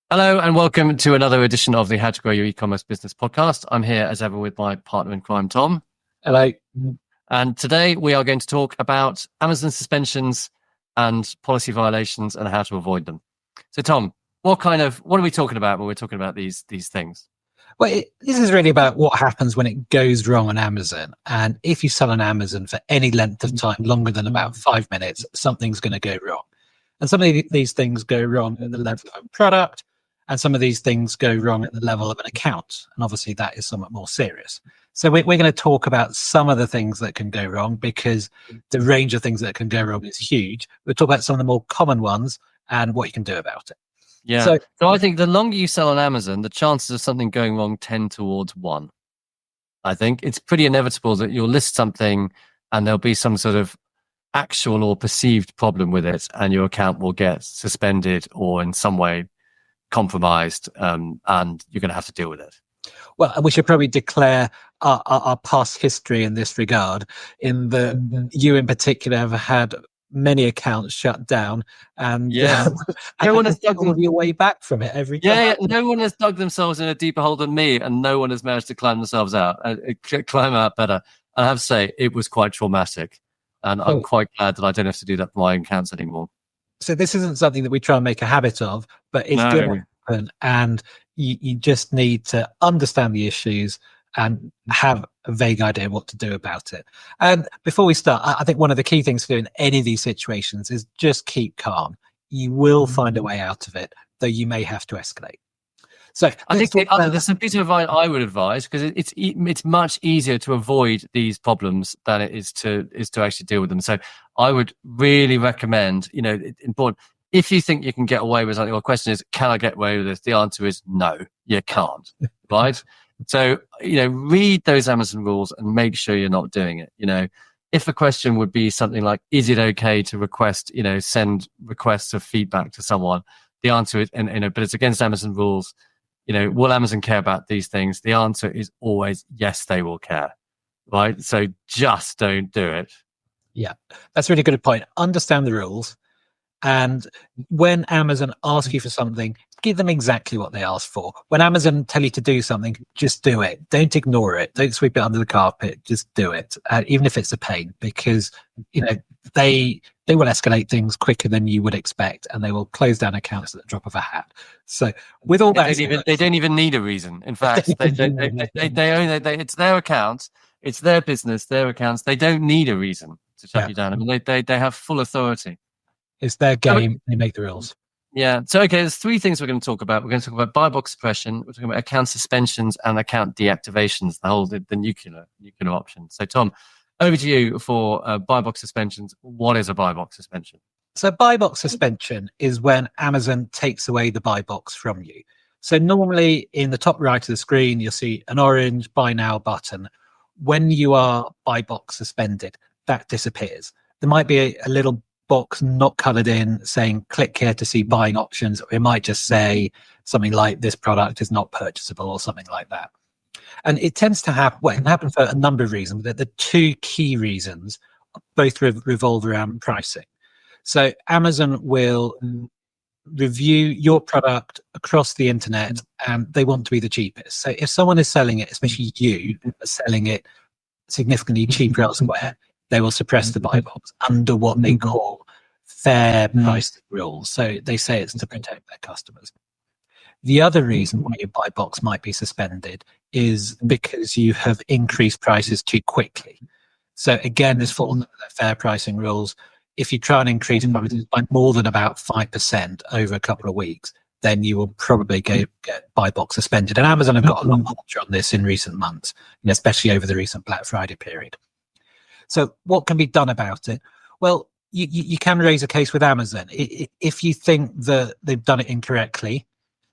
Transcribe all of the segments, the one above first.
Hello and welcome to another edition of the How to Grow Your E-commerce Business podcast. I'm here as ever with my partner in crime, Tom. Hello. And today we are going to talk about Amazon suspensions and policy violations and how to avoid them. So Tom, what are we talking about when we're talking about these things? Well, this is really about what happens when it goes wrong on Amazon. And if you sell on Amazon for any length of time longer than about 5 minutes, something's going to go wrong. And some of these things go wrong at the level of a product, and some of these things go wrong at the level of an account. And obviously that is somewhat more serious. So we're going to talk about some of the things that can go wrong, because the range of things that can go wrong is huge. We'll talk about some of the more common ones and what you can do about it. Yeah. So I think the longer you sell on Amazon, the chances of something going wrong tend towards 1. I think it's pretty inevitable that you'll list something and there'll be some sort of actual or perceived problem with it, and your account will get suspended or in some way compromised, and you're going to have to deal with it. Well, we should probably declare our past history in this regard, in that you in particular have had many accounts shut down, and no one has dug your way back from it every time. No one has dug themselves in a deeper hole than me, and no one has managed to climb themselves out, climb out better. I have to say, it was quite traumatic, and I'm quite glad that I don't have to do that for my accounts anymore. So this isn't something that we try and make a habit of, but it's going to happen, and you just need to understand the issues and have a vague idea what to do about it. And before we start, I think one of the key things to do in any of these situations is just keep calm. You will find a way out of it, though you may have to escalate. So I think there's a piece of advice I would advise, because it's much easier to avoid these problems than it is to actually deal with them. So I would really recommend, important. If you think you can get away with something, the question is, can I get away with this? The answer is no, you can't, right? So, read those Amazon rules and make sure you're not doing it. If a question would be something like, is it okay to request, send requests of feedback to someone? The answer is, but it's against Amazon rules. Will Amazon care about these things? The answer is always yes, they will care, right? So just don't do it. Yeah, that's a really good point. Understand the rules. And when Amazon asks you for something, give them exactly what they ask for. When Amazon tell you to do something, just do it. Don't ignore it. Don't sweep it under the carpet. Just do it, even if it's a pain, because they will escalate things quicker than you would expect, and they will close down accounts at the drop of a hat. So with all that, they don't even need a reason. In fact, they own it. It's their accounts, it's their business, their accounts. They don't need a reason to shut you down. I mean, they have full authority. It's their game. They make the rules. Yeah. So, okay, there's 3 things we're going to talk about. We're going to talk about buy box suppression. We're talking about account suspensions and account deactivations, the nuclear option. So, Tom, over to you for buy box suspensions. What is a buy box suspension? So, buy box suspension is when Amazon takes away the buy box from you. So, normally in the top right of the screen, you'll see an orange buy now button. When you are buy box suspended, that disappears. There might be a little box not colored in saying click here to see buying options, or it might just say something like this product is not purchasable or something like that. And it tends to happen, well, it can happen for a number of reasons, but the 2 key reasons both revolve around pricing. So Amazon will review your product across the internet, and they want to be the cheapest. So if someone is selling it, especially you are selling it significantly cheaper elsewhere, they will suppress the buy box under what they call fair pricing rules. So they say it's to protect their customers. The other reason why your buy box might be suspended is because you have increased prices too quickly. So again, this falls under the fair pricing rules. If you try and increase prices by more than about 5% over a couple of weeks, then you will probably get buy box suspended. And Amazon have got a lot more on this in recent months, especially over the recent Black Friday period. So what can be done about it? Well, you can raise a case with Amazon. If you think that they've done it incorrectly,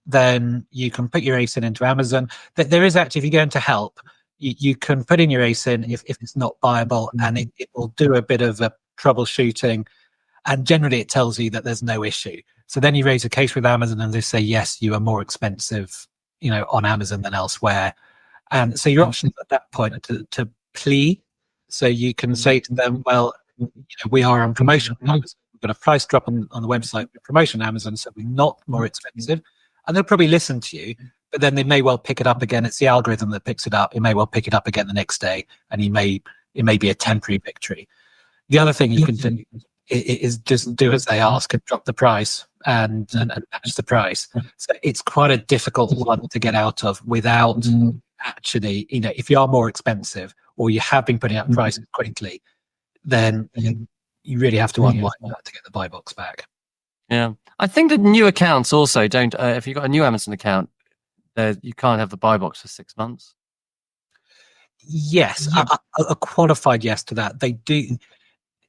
then you can put your ASIN into Amazon. There is actually, if you go into help, you can put in your ASIN if it's not viable, and it will do a bit of a troubleshooting, and generally it tells you that there's no issue. So then you raise a case with Amazon, and they say, yes, you are more expensive, on Amazon than elsewhere. And so your options at that point are to plea. So you can say to them, well, we are on promotion on Amazon. We've got a price drop on the website with promotion on Amazon, so we're not more expensive. and they'll probably listen to you, but then they may well pick it up again. It's the algorithm that picks it up. It may well pick it up again the next day, and it may be a temporary victory. The other thing you can do is just do as they ask and drop the price and match the price. So it's quite a difficult one to get out of without actually, if you are more expensive or you have been putting out prices quickly, then you really have to unwind that to get the buy box back. Yeah, I think that new accounts also don't. If you've got a new Amazon account, you can't have the buy box for 6 months. Yes, a qualified yes to that. They do.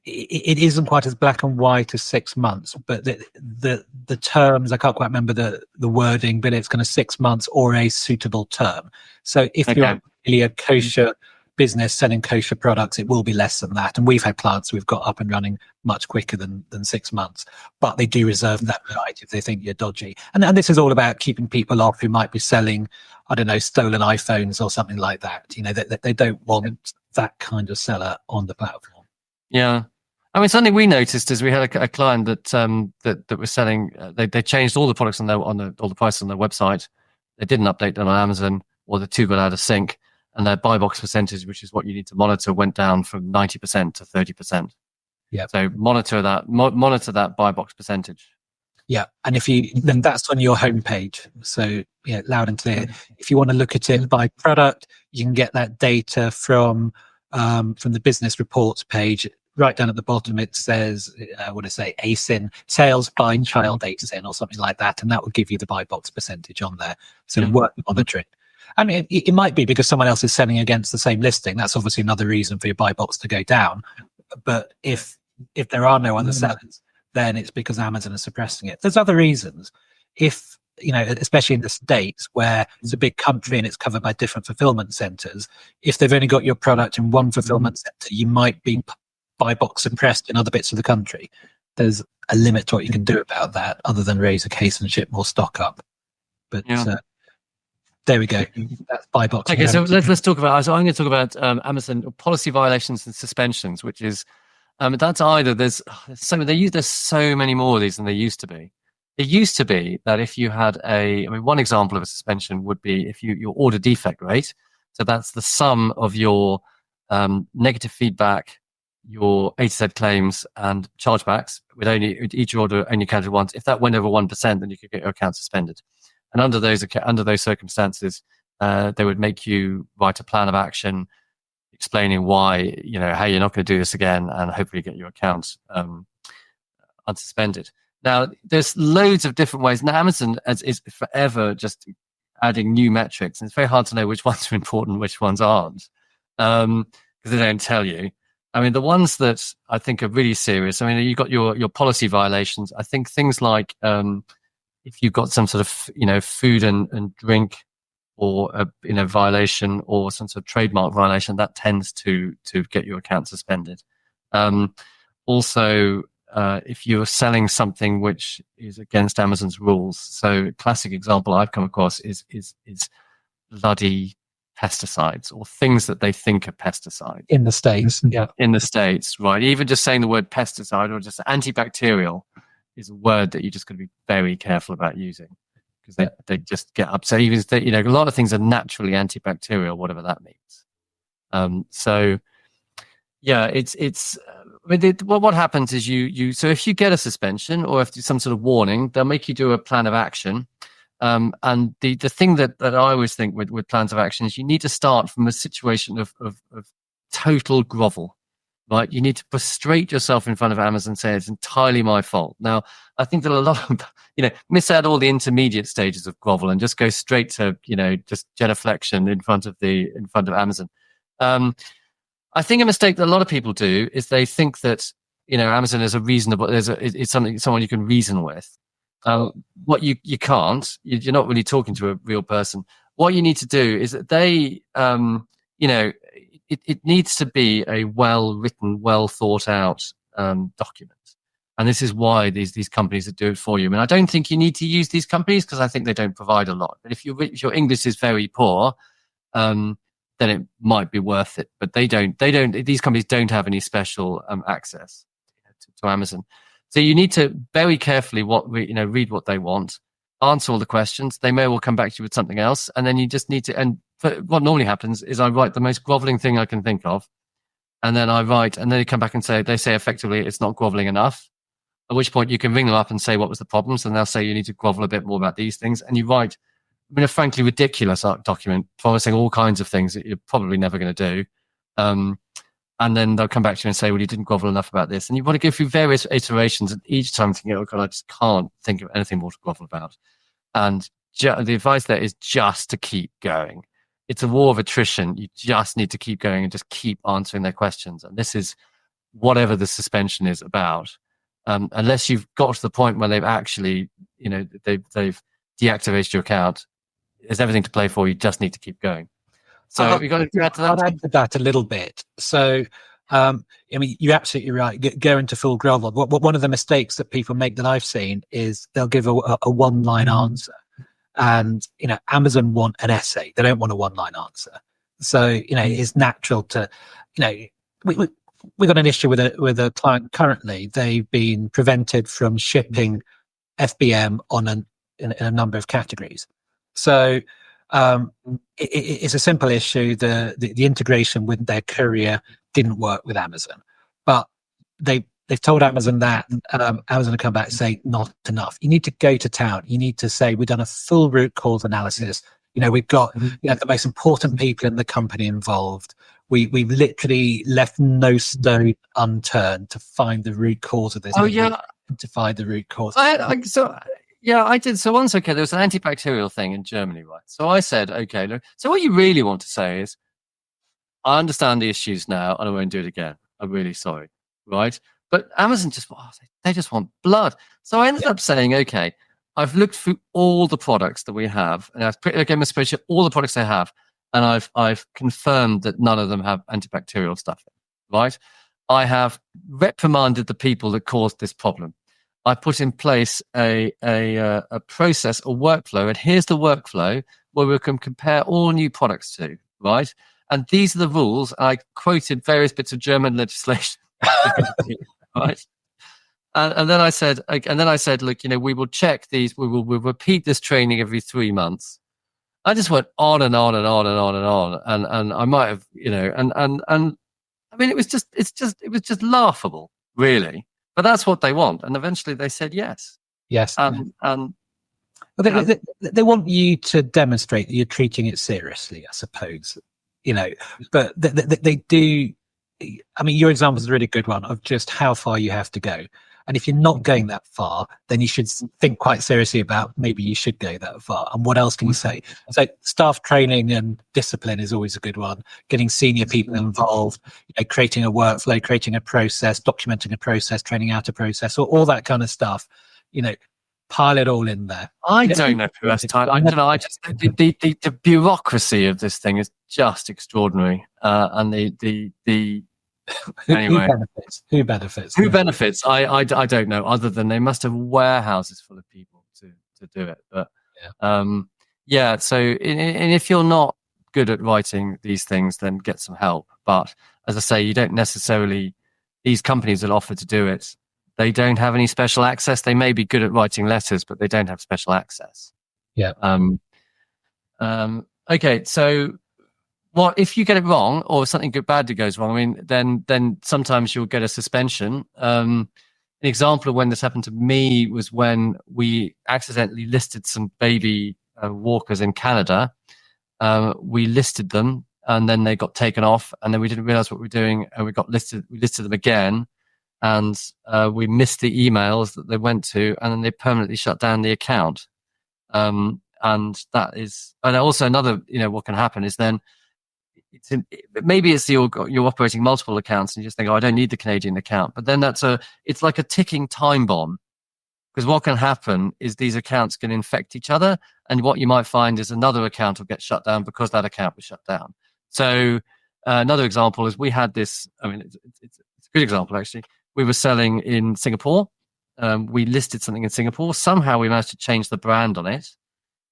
It isn't quite as black and white as 6 months, but the terms, I can't quite remember the wording, but it's kind of 6 months or a suitable term. So if you're really a kosher business selling kosher products, it will be less than that. And we've had clients we've got up and running much quicker than 6 months, but they do reserve that right if they think you're dodgy. And this is all about keeping people off who might be selling, I don't know, stolen iPhones or something like that. They don't want that kind of seller on the platform. Yeah. I mean, something we noticed is we had a client that was selling. They changed all the products on all the prices on their website. They didn't update them on Amazon, or the two got out of sync, and their buy box percentage, which is what you need to monitor, went down from 90% to 30%. Yeah. So monitor that buy box percentage. Yeah, and then that's on your homepage. So loud and clear. If you want to look at it by product, you can get that data from the business reports page. Right down at the bottom, it says, ASIN, sales by child ASIN or something like that. And that will give you the buy box percentage on there. So worth monitoring. I mean, it might be because someone else is selling against the same listing. That's obviously another reason for your buy box to go down. But if there are no other sellers, then it's because Amazon is suppressing it. There's other reasons. If, especially in the States where it's a big country and it's covered by different fulfillment centers, if they've only got your product in one fulfillment center, you might be buy box suppressed in other bits of the country. There's a limit to what you can do about that other than raise a case and ship more stock up. But there we go. That's buy box. Okay, so let's talk about. So I'm going to talk about Amazon policy violations and suspensions, which is that's either there's so many more of these than there used to be. It used to be that if you had one example of a suspension would be if your order defect rate. So that's the sum of your negative feedback, your A to Z claims and chargebacks with each order only counted once. If that went over 1%, then you could get your account suspended. And under those circumstances, they would make you write a plan of action explaining why, how you're not going to do this again, and hopefully get your account unsuspended. Now, there's loads of different ways. Now, Amazon is forever just adding new metrics, and it's very hard to know which ones are important, which ones aren't, because they don't tell you. I mean, the ones that I think are really serious, you've got your policy violations. I think things like if you've got some sort of, food and drink or a violation or some sort of trademark violation, that tends to get your account suspended. Also, if you're selling something which is against Amazon's rules. So classic example I've come across is bloody pesticides or things that they think are pesticides in the States. Yeah, in the States, right? Even just saying the word pesticide or just antibacterial is a word that you just got to be very careful about using because they just get upset. Even a lot of things are naturally antibacterial, whatever that means. So yeah, it's. What happens is you. So if you get a suspension or if there's some sort of warning, they'll make you do a plan of action. And the thing that I always think with plans of action is you need to start from a situation of total grovel, right? You need to prostrate yourself in front of Amazon and say it's entirely my fault. Now, I think that a lot of, miss out all the intermediate stages of grovel and just go straight to, just genuflection in front of Amazon. I think a mistake that a lot of people do is they think that, Amazon is it's someone you can reason with. What you can't, you're not really talking to a real person. What you need to do is that they, it needs to be a well-written, well-thought-out document. And this is why these companies that do it for you. I mean, I don't think you need to use these companies because I think they don't provide a lot. But if your English is very poor, then it might be worth it. But they don't. These companies don't have any special access to Amazon. So you need to very carefully read what they want. answer all the questions. They may well come back to you with something else, and then you just need to. And what normally happens is I write the most groveling thing I can think of, and then they come back and they say effectively it's not groveling enough. At which point you can ring them up and say what was the problems, and they'll say you need to grovel a bit more about these things. And you write, a frankly ridiculous document promising all kinds of things that you're probably never going to do. And then they'll come back to you and say, well, you didn't grovel enough about this. And you want to go through various iterations, and each time thinking, oh God, I just can't think of anything more to grovel about. And the advice there is just to keep going. It's a war of attrition. You just need to keep going and just keep answering their questions. And this is whatever the suspension is about. Unless you've got to the point where they've actually, they've deactivated your account, there's everything to play for. You just need to keep going. So we've got to add to that. I'd add to that a little bit. So, you're absolutely right. Go into full grovel. One of the mistakes that people make that I've seen is they'll give a one-line answer, and Amazon want an essay. They don't want a one-line answer. So it's natural to, we got an issue with a client currently. They've been prevented from shipping FBM in a number of categories. So it's a simple issue. The integration with their courier didn't work with Amazon, but they've told Amazon that, Amazon will come back and say not enough. You need to go to town. You need to say we've done a full root cause analysis. We've got the most important people in the company involved. We've literally left no stone unturned to find the root cause of this. Oh yeah, to find the root cause. I did. So once, there was an antibacterial thing in Germany, right? So I said, okay, look, so what you really want to say is, I understand the issues now, and I won't do it again. I'm really sorry, right? But Amazon they just want blood. So I ended up saying, okay, I've looked through all the products that we have, and I've put again my spreadsheet, all the products they have, and I've confirmed that none of them have antibacterial stuff in, right? I have reprimanded the people that caused this problem. I put in place a process or workflow, and here's the workflow where we can compare all new products to, right? And these are the rules. I quoted various bits of German legislation, right? And then I said, look, we will check these. We'll repeat this training every 3 months. I just went on and on and on and on and on, and I might have, and I mean, it was just laughable, really. But that's what they want, and eventually they said yes. Yes, well, they want you to demonstrate that you're treating it seriously, I suppose. But they do. I mean, your example is a really good one of just how far you have to go. And if you're not going that far, then you should think quite seriously about maybe you should go that far. And what else can you say? So staff training and discipline is always a good one. Getting senior people involved, creating a workflow, creating a process, documenting a process, training out a process, all that kind of stuff. Pile it all in there. I don't know who has time. I don't know. I just the bureaucracy of this thing is just extraordinary. And the anyway, who benefits? Who benefits? I don't know. Other than they must have warehouses full of people to do it. But So and if you're not good at writing these things, then get some help. But as I say, you don't necessarily. These companies that offer to do it, they don't have any special access. They may be good at writing letters, but they don't have special access. Yeah. Okay. So, what if you get it wrong, or something bad goes wrong? I mean, then sometimes you'll get a suspension. An example of when this happened to me was when we accidentally listed some baby walkers in Canada. We listed them, and then they got taken off, and then we didn't realize what we were doing, and we listed them again. And we missed the emails that they went to, and then they permanently shut down the account. And that is, and also another, what can happen is then maybe it's you're operating multiple accounts and you just think, oh, I don't need the Canadian account. But then it's like a ticking time bomb, because what can happen is these accounts can infect each other, and what you might find is another account will get shut down because that account was shut down. So another example is we had this. I mean, it's a good example actually. We were selling in Singapore. We listed something in Singapore. Somehow we managed to change the brand on it.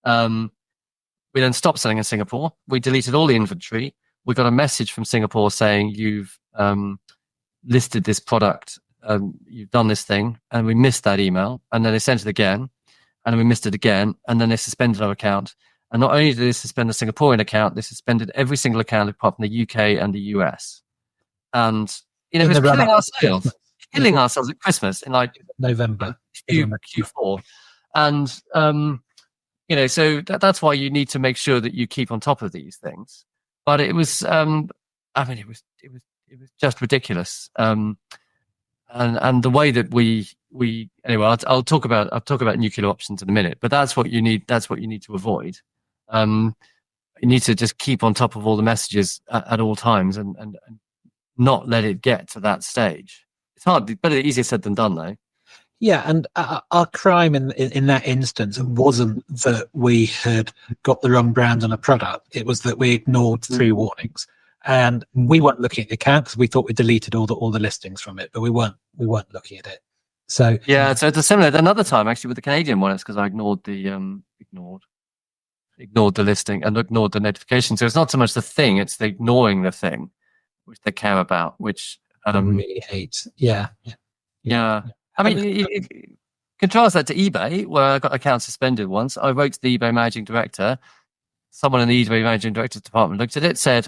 We then stopped selling in Singapore. We deleted all the inventory. We got a message from Singapore saying you've listed this product. You've done this thing, and we missed that email. And then they sent it again. and then we missed it again, and then they suspended our account. And not only did they suspend the Singaporean account, they suspended every single account apart from the UK and the US. And it was killing our sales, killing ourselves at Christmas in like November, Q4. And so that's why you need to make sure that you keep on top of these things. But it was, it was just ridiculous. And the way that we anyway, I'll talk about nuclear options in a minute. But that's what you need. That's what you need to avoid. You need to just keep on top of all the messages at all times and not let it get to that stage. It's hard, but it's easier said than done, though. Yeah, and our crime in that instance wasn't that we had got the wrong brand on a product. It was that we ignored 3 warnings, and we weren't looking at the account because we thought we deleted all the listings from it, but we weren't looking at it. So yeah, so it's similar. Another time actually with the Canadian one, it's because I ignored the ignored the listing and ignored the notification. So it's not so much the thing; it's the ignoring the thing, which they care about, which I really hate. Yeah. I mean, contrast that to eBay, where I got account suspended once. I wrote to the eBay managing director. Someone in the eBay managing director's department looked at it, said,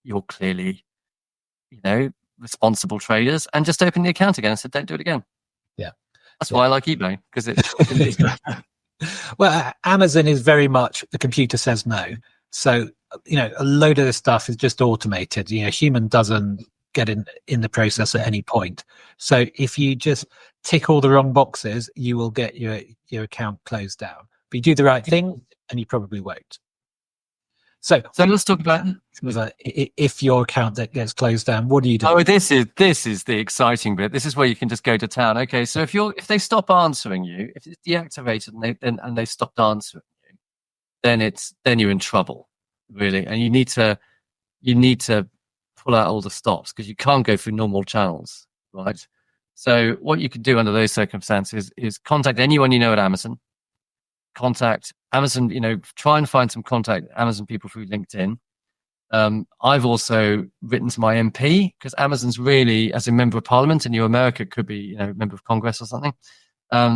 "You're clearly, responsible traders," and just opened the account again and said, "Don't do it again." Yeah, that's why I like eBay, because it's well, Amazon is very much the computer says no. So a load of this stuff is just automated. Human doesn't get in the process at any point. So if you just tick all the wrong boxes, you will get your account closed down. But you do the right thing, and you probably won't. So let's talk about if your account that gets closed down, what do you do? Oh, this is the exciting bit. This is where you can just go to town. Okay, so if they stop answering you, if it's deactivated and they stopped answering you, then you're in trouble, really, and you need to pull out all the stops because you can't go through normal channels, right? So what you can do under those circumstances is contact anyone you know at Amazon. Contact Amazon, try and find some contact Amazon people through LinkedIn. I've also written to my MP because Amazon's really, as a member of parliament in New America, could be, member of Congress or something,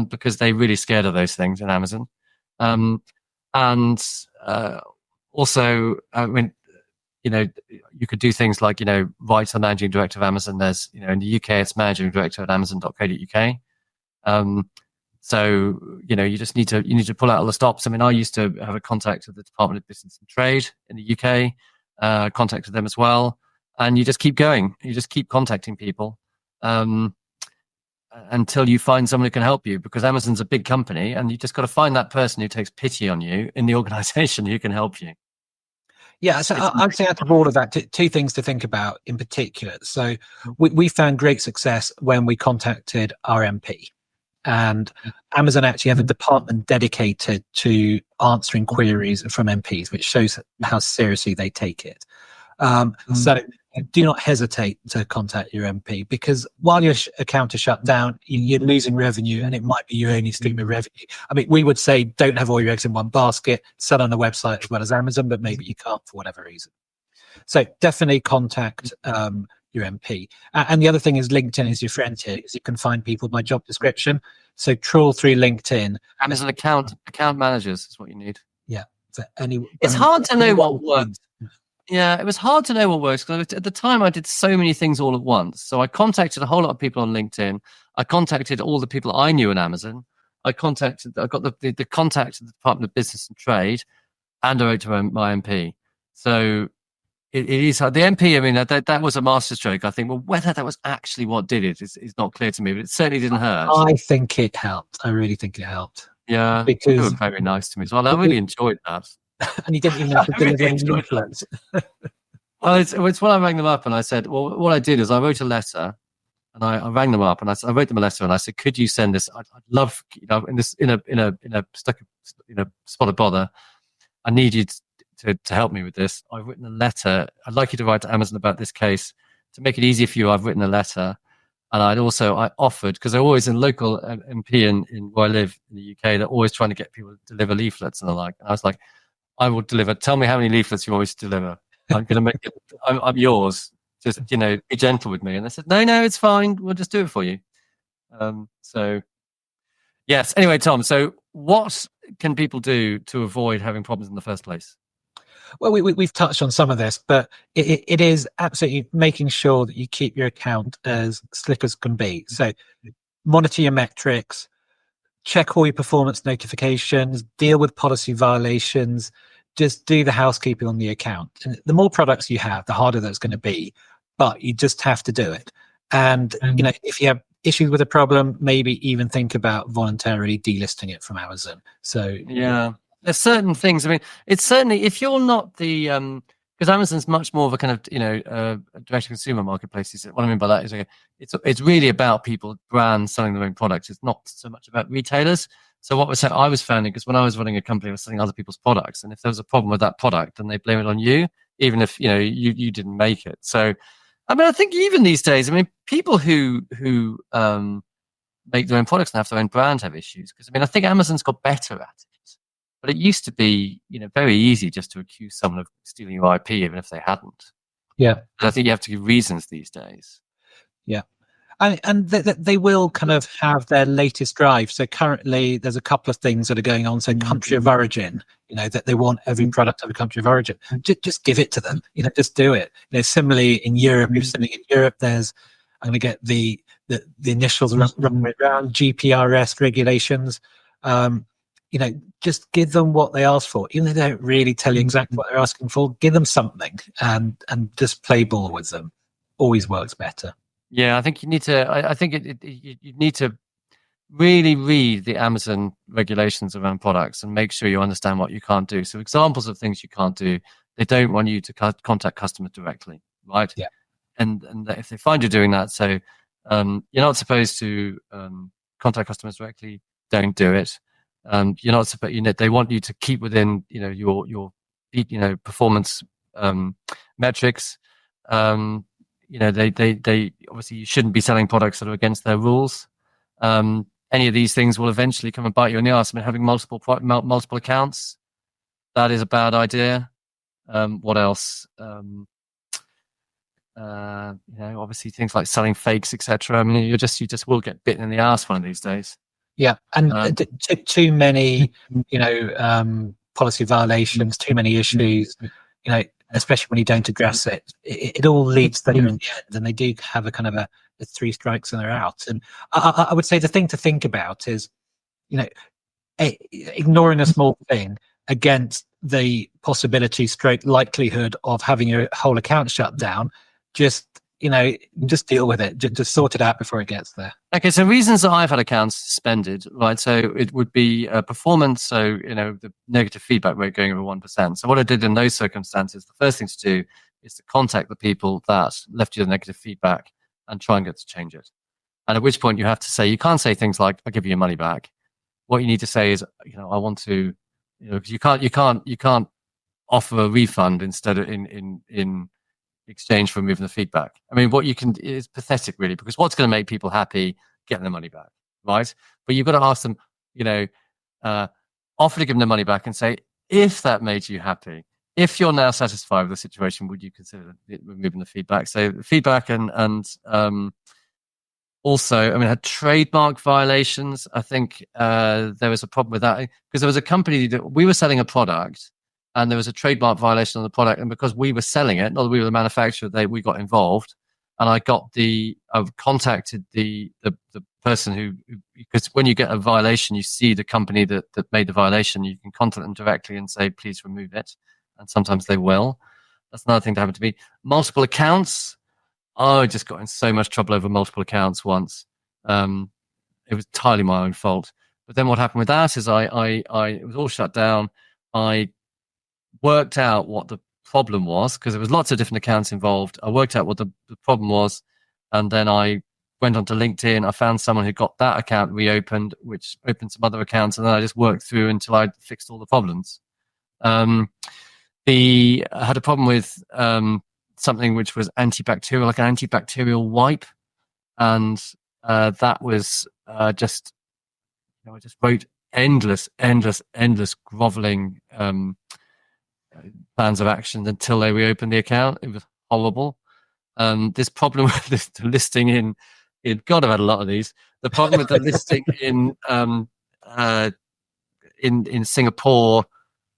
because they're really scared of those things in Amazon. Also, I mean, you could do things like, write to the managing director of Amazon. There's, in the UK, it's managing director at amazon.co.uk. So, you just need to pull out all the stops. I mean, I used to have a contact with the Department of Business and Trade in the UK, contacted them as well. And you just keep going. You just keep contacting people until you find someone who can help you, because Amazon's a big company and you just got to find that person who takes pity on you in the organization who can help you. Yeah, so I'd say out of all of that, 2 things to think about in particular. So we found great success when we contacted our MP. And Amazon actually have a department dedicated to answering queries from MPs, which shows how seriously they take it. So do not hesitate to contact your MP, because while your account is shut down, you're losing revenue, and it might be your only stream of revenue. I mean, we would say don't have all your eggs in one basket, sell on the website as well as Amazon, but maybe you can't for whatever reason. So definitely contact your MP. And the other thing is LinkedIn is your friend here, because you can find people by job description. So trawl through LinkedIn. Amazon account managers is what you need. Yeah. It's hard to know what works. Yeah, it was hard to know what works, because at the time I did so many things all at once. So I contacted a whole lot of people on LinkedIn. I contacted all the people I knew in Amazon. I got the contact of the Department of Business and Trade, and I wrote to my MP. So it is hard. The MP, I mean, that was a masterstroke. I think, well, whether that was actually what did it is not clear to me, but it certainly didn't hurt. I think it helped. I really think it helped. Yeah, because they were very nice to me as well. I really enjoyed that. And you didn't even have to deliver any influence. Well, it's when I rang them up and I said, well, what I did is I wrote a letter, and I rang them up and I wrote them a letter and I said, could you send this? I'd love, in a spot of bother, I need you to help me with this. I've written a letter. I'd like you to write to Amazon about this case. To make it easier for you, I've written a letter. And I offered, because they're always in local MP in where I live in the UK, they're always trying to get people to deliver leaflets and the like. And I was like, I will deliver. Tell me how many leaflets you want me to deliver. I'm going to make it. I'm yours. Just, be gentle with me. And they said, no, it's fine. We'll just do it for you. So Yes. Anyway, Tom, so what can people do to avoid having problems in the first place? Well, we've touched on some of this, but it is absolutely making sure that you keep your account as slick as can be. So monitor your metrics, check all your performance notifications, deal with policy violations, just do the housekeeping on the account. And the more products you have, the harder that's going to be, but you just have to do it. And if you have issues with a problem, maybe even think about voluntarily delisting it from Amazon. So yeah, there's certain things. I mean, it's certainly, if you're not the because Amazon's much more of a kind of direct to consumer marketplace. What I mean by that is, it's really about people, brands selling their own products. It's not so much about retailers. So what I was finding, because when I was running a company, I was selling other people's products, and if there was a problem with that product, then they blame it on you, even if you didn't make it. So I mean, I think even these days, I mean, people who make their own products and have their own brand have issues, because I mean, I think Amazon's got better at it, but it used to be very easy just to accuse someone of stealing your IP, even if they hadn't. yeah, But I think you have to give reasons these days. yeah. And they will kind of have their latest drive. So currently, there's a couple of things that are going on. So country of origin, that they want every product of a country of origin. Just give it to them. Just do it. Similarly in Europe, there's I'm going to get the initials run around GPRS regulations. Just give them what they ask for, even though they don't really tell you exactly what they're asking for. Give them something and just play ball with them. Always works better. Yeah, I think you need to. I think you need to really read the Amazon regulations around products and make sure you understand what you can't do. So examples of things you can't do: they don't want you to contact customers directly, right? Yeah. And if they find you doing that, so you're not supposed to contact customers directly. Don't do it. You're not supposed. They want you to keep within your performance metrics. They obviously, you shouldn't be selling products that are against their rules. Any of these things will eventually come and bite you in the arse. I mean, having multiple accounts, that is a bad idea. What else? Obviously things like selling fakes, etc. I mean, you just will get bitten in the arse one of these days. Yeah, and too many, policy violations, too many issues, especially when you don't address it, it all leads there in the end, and they do have a kind of a 3 strikes and they're out. And I would say the thing to think about is, ignoring a small thing against the possibility, stroke likelihood of having your whole account shut down. Just deal with it. Just sort it out before it gets there. Okay, so reasons that I've had accounts suspended, right? So it would be performance. So the negative feedback rate going over 1%. So what I did in those circumstances, the first thing to do is to contact the people that left you the negative feedback and try and get to change it. And at which point you have to say, you can't say things like, "I'll give you your money back." What you need to say is, I want to, because you can't offer a refund instead of in exchange for removing the feedback. I mean, what you can is pathetic, really, because what's going to make people happy? Getting their money back, right? But you've got to ask them, offer to give them the money back and say, if that made you happy, if you're now satisfied with the situation, would you consider removing the feedback? So feedback and also, I mean, had trademark violations. I think there was a problem with that because there was a company that we were selling a product, and there was a trademark violation on the product. And because we were selling it, not that we were the manufacturer, we got involved. And I contacted the person who, because when you get a violation, you see the company that made the violation. You can contact them directly and say, "Please remove it." And sometimes they will. That's another thing to happen to me. Multiple accounts. I just got in so much trouble over multiple accounts once. It was entirely my own fault. But then what happened with that is it was all shut down. I worked out what the problem was, because there was lots of different accounts involved. I worked out what the problem was, and then I went onto LinkedIn. I found someone who got that account reopened, which opened some other accounts, and then I just worked through until I fixed all the problems. I had a problem with something which was antibacterial, like an antibacterial wipe, and that was I just wrote endless groveling plans of action until they reopened the account. It was horrible. This problem with the listing in God, I've had a lot of these. The problem with the listing in in Singapore,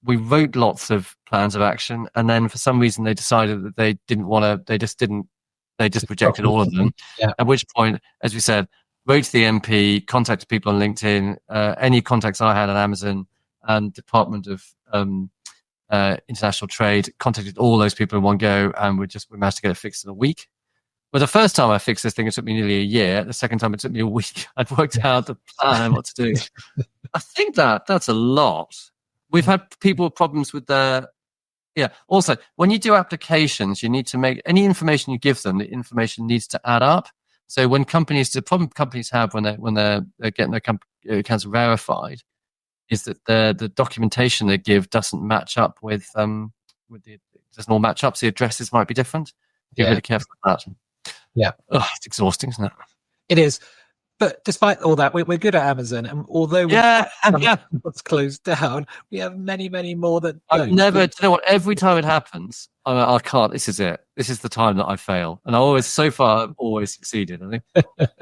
we wrote lots of plans of action, and then for some reason they decided that they didn't want to. They just rejected all of them. Yeah. At which point, as we said, wrote to the MP, contacted people on LinkedIn, any contacts I had on Amazon and Department of International Trade, contacted all those people in one go, and we managed to get it fixed in a week. Well, the first time I fixed this thing, it took me nearly a year. The second time, it took me a week. I'd worked out the plan and what to do. I think that's a lot. We've had people with problems with their. Yeah. Also, when you do applications, you need to make any information you give them. The information needs to add up. So when the problem companies have when they're getting their accounts verified, is that the documentation they give doesn't match up with it doesn't all match up. So the addresses might be different. Be really careful with that. Yeah. It's exhausting, isn't it? It is. But despite all that, we're good at Amazon, and although what's closed down, we have many, many more that don't. You know what? Every time it happens, I can't. This is it. This is the time that I fail, and so far, I've always succeeded. I think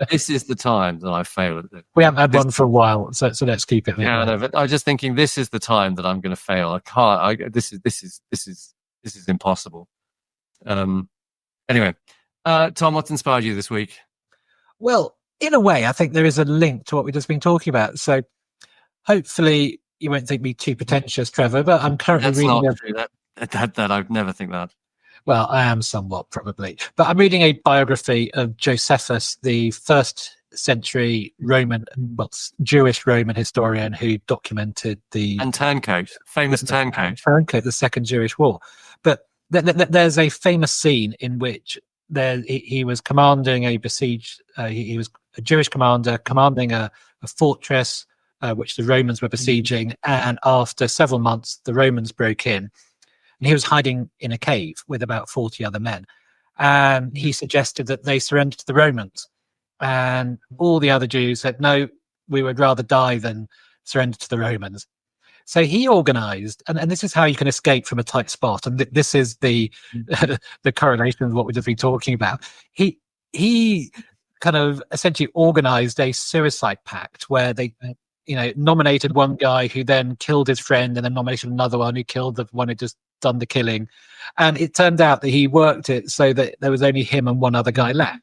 this is the time that I fail at it. We haven't had one for a while, so let's keep it. Yeah, no, but I'm just thinking this is the time that I'm going to fail. I can't. This is impossible. Anyway, Tom, what's inspired you this week? Well, in a way, I think there is a link to what we've just been talking about. So hopefully you won't think me too pretentious, Trevor, but I'm currently reading... That's not true. That I'd never think that. Well, I am somewhat, probably. But I'm reading a biography of Josephus, the first century Jewish Roman historian who documented the... And Turncoat, famous Turncoat. Turncoat, the Second Jewish War. But there's a famous scene in which he was commanding a besieged... he was a Jewish commander commanding a fortress which the Romans were besieging, and after several months the Romans broke in, and he was hiding in a cave with about 40 other men, and he suggested that they surrender to the Romans, and all the other Jews said, no, we would rather die than surrender to the Romans. So he organized, and this is how you can escape from a tight spot, and this is the the correlation of what we've just been talking about. He kind of essentially organized a suicide pact where they, nominated one guy who then killed his friend, and then nominated another one who killed the one who just done the killing. And it turned out that he worked it so that there was only him and one other guy left.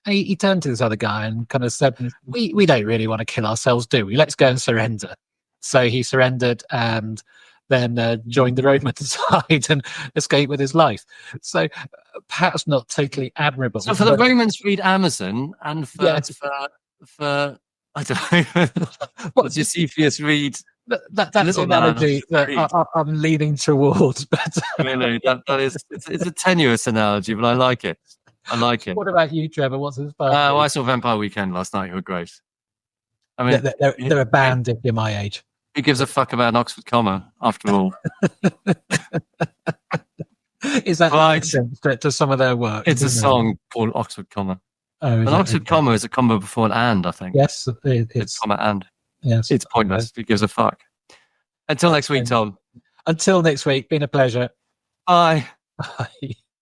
And he turned to this other guy and kind of said, we don't really want to kill ourselves, do we? Let's go and surrender. So he surrendered and then joined the Roman side and escaped with his life. So perhaps not totally admirable. So for the Romans, read Amazon, and for I don't know, what's Josephus read? That's an analogy that I'm leaning towards. But really, it's a tenuous analogy, but I like it. What about you, Trevor? What's inspired? I saw Vampire Weekend last night. Who were great. I mean, they're a band if you're my age. Who gives a fuck about an Oxford comma, after all? Is that right to some of their work? It's a song called Oxford comma. An Oxford comma is a comma before an and, I think. Yes, it's comma and. Yes, it's pointless. Who gives a fuck? Until next week, Tom. Until next week, been a pleasure. Bye. Bye.